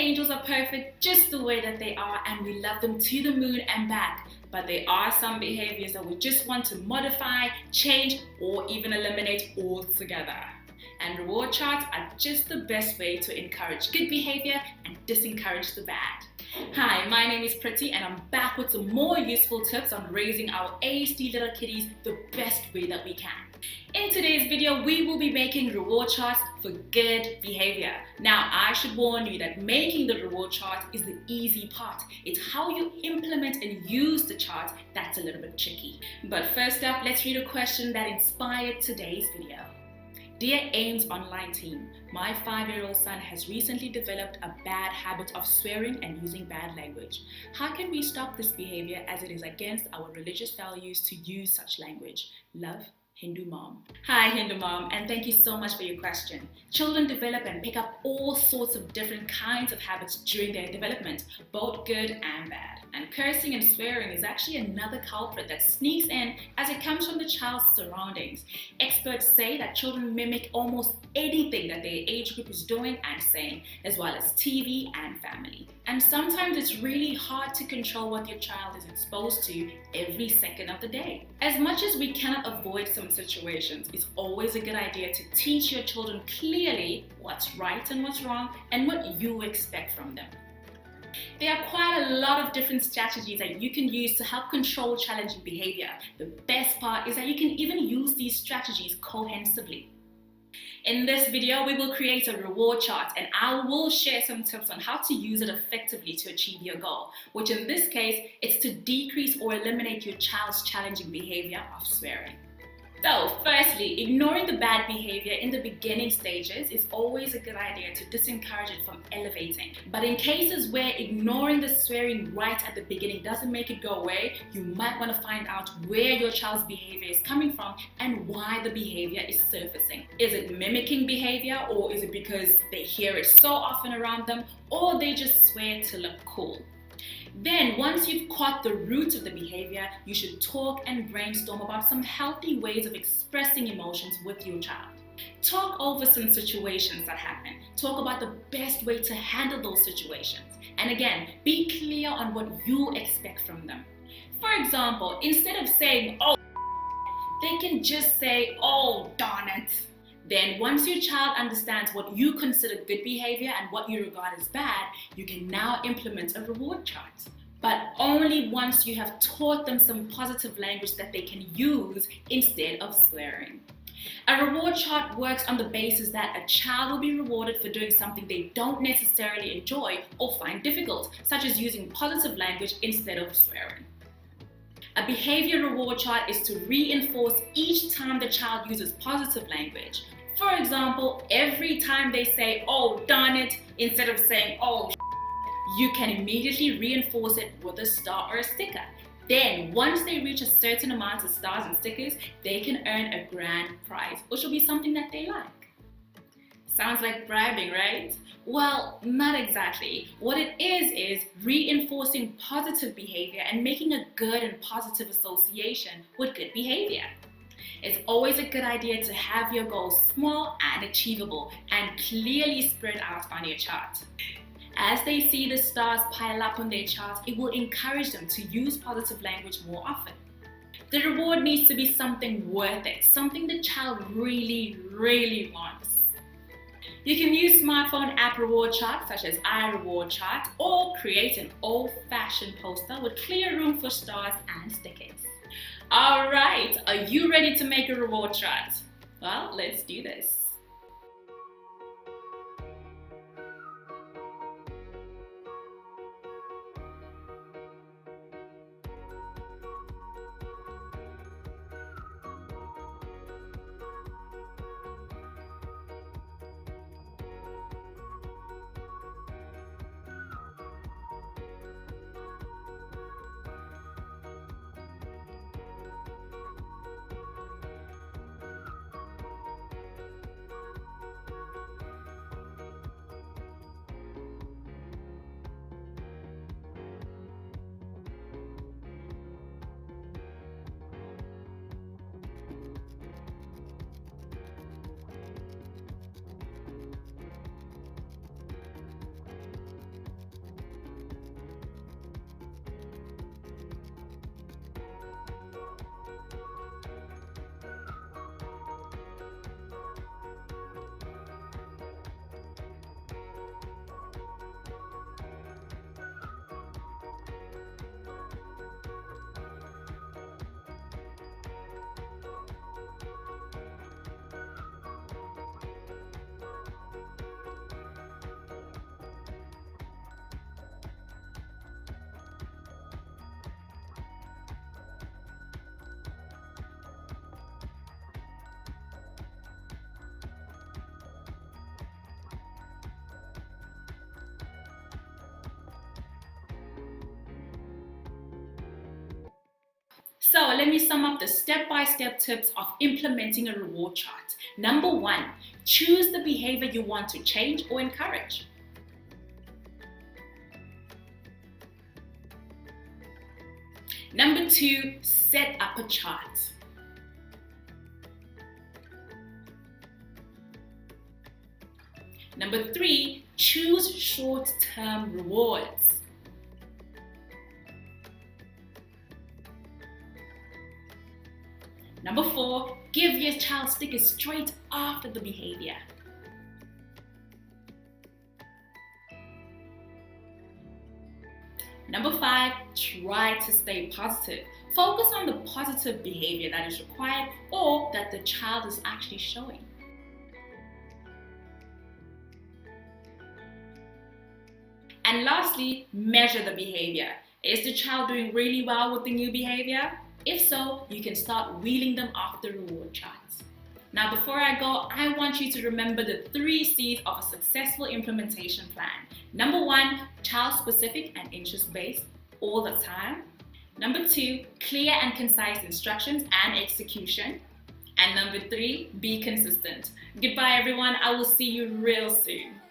angels are perfect just the way that they are, and we love them to the moon and back. But there are some behaviors that we just want to modify, change, or even eliminate altogether. And reward charts are just the best way to encourage good behavior and disencourage the bad. Hi, my name is Pretty and I'm back with some more useful tips on raising our ASD little kitties the best way that we can. In today's video, we will be making reward charts for good behavior. Now, I should warn you that making the reward chart is the easy part. It's how you implement and use the chart that's a little bit tricky. But first up, let's read a question that inspired today's video. Dear AIMS online team, my 5-year-old son has recently developed a bad habit of swearing and using bad language. How can we stop this behavior as it is against our religious values to use such language? Love, Hindu Mom. Hi Hindu Mom, and thank you so much for your question. Children develop and pick up all sorts of different kinds of habits during their development, both good and bad. And cursing and swearing is actually another culprit that sneaks in as it comes from the child's surroundings. Experts say that children mimic almost anything that their age group is doing and saying, as well as TV and family. And sometimes it's really hard to control what your child is exposed to every second of the day. As much as we cannot avoid some situations, it's always a good idea to teach your children clearly what's right and what's wrong and what you expect from them. There are quite a lot of different strategies that you can use to help control challenging behavior. The best part is that you can even use these strategies cohesively. In this video, we will create a reward chart and I will share some tips on how to use it effectively to achieve your goal, which in this case, it's to decrease or eliminate your child's challenging behavior of swearing. So firstly, ignoring the bad behavior in the beginning stages is always a good idea to disencourage it from elevating. But in cases where ignoring the swearing right at the beginning doesn't make it go away, you might want to find out where your child's behavior is coming from and why the behavior is surfacing. Is it mimicking behavior, or is it because they hear it so often around them, or they just swear to look cool? Then, once you've caught the root of the behavior, you should talk and brainstorm about some healthy ways of expressing emotions with your child. Talk over some situations that happen. Talk about the best way to handle those situations. And again, be clear on what you expect from them. For example, instead of saying, "Oh," they can just say, "Oh, darn it." Then once your child understands what you consider good behavior and what you regard as bad, you can now implement a reward chart. But only once you have taught them some positive language that they can use instead of swearing. A reward chart works on the basis that a child will be rewarded for doing something they don't necessarily enjoy or find difficult, such as using positive language instead of swearing. A behavior reward chart is to reinforce each time the child uses positive language. For example, every time they say, "Oh, darn it," instead of saying, "Oh, you can immediately reinforce it with a star or a sticker. Then, once they reach a certain amount of stars and stickers, they can earn a grand prize, which will be something that they like. Sounds like bribing, right? Well, not exactly. What it is reinforcing positive behavior and making a good and positive association with good behavior. It's always a good idea to have your goals small and achievable and clearly spread out on your chart. As they see the stars pile up on their chart, it will encourage them to use positive language more often. The reward needs to be something worth it, something the child really, really wants. You can use smartphone app reward charts such as iReward Chart, or create an old-fashioned poster with clear room for stars and stickers. Alright, are you ready to make a reward chart? Well, let's do this. So let me sum up the step-by-step tips of implementing a reward chart. Number 1, choose the behavior you want to change or encourage. Number 2, set up a chart. Number 3, choose short-term rewards. Number 4, give your child stickers straight after the behavior. Number 5, try to stay positive. Focus on the positive behavior that is required or that the child is actually showing. And lastly, measure the behavior. Is the child doing really well with the new behavior? If so, you can start wheeling them off the reward charts. Now, before I go, I want you to remember the 3 C's of a successful implementation plan. Number 1, child-specific and interest-based all the time. Number 2, clear and concise instructions and execution. And number 3, be consistent. Goodbye, everyone. I will see you real soon.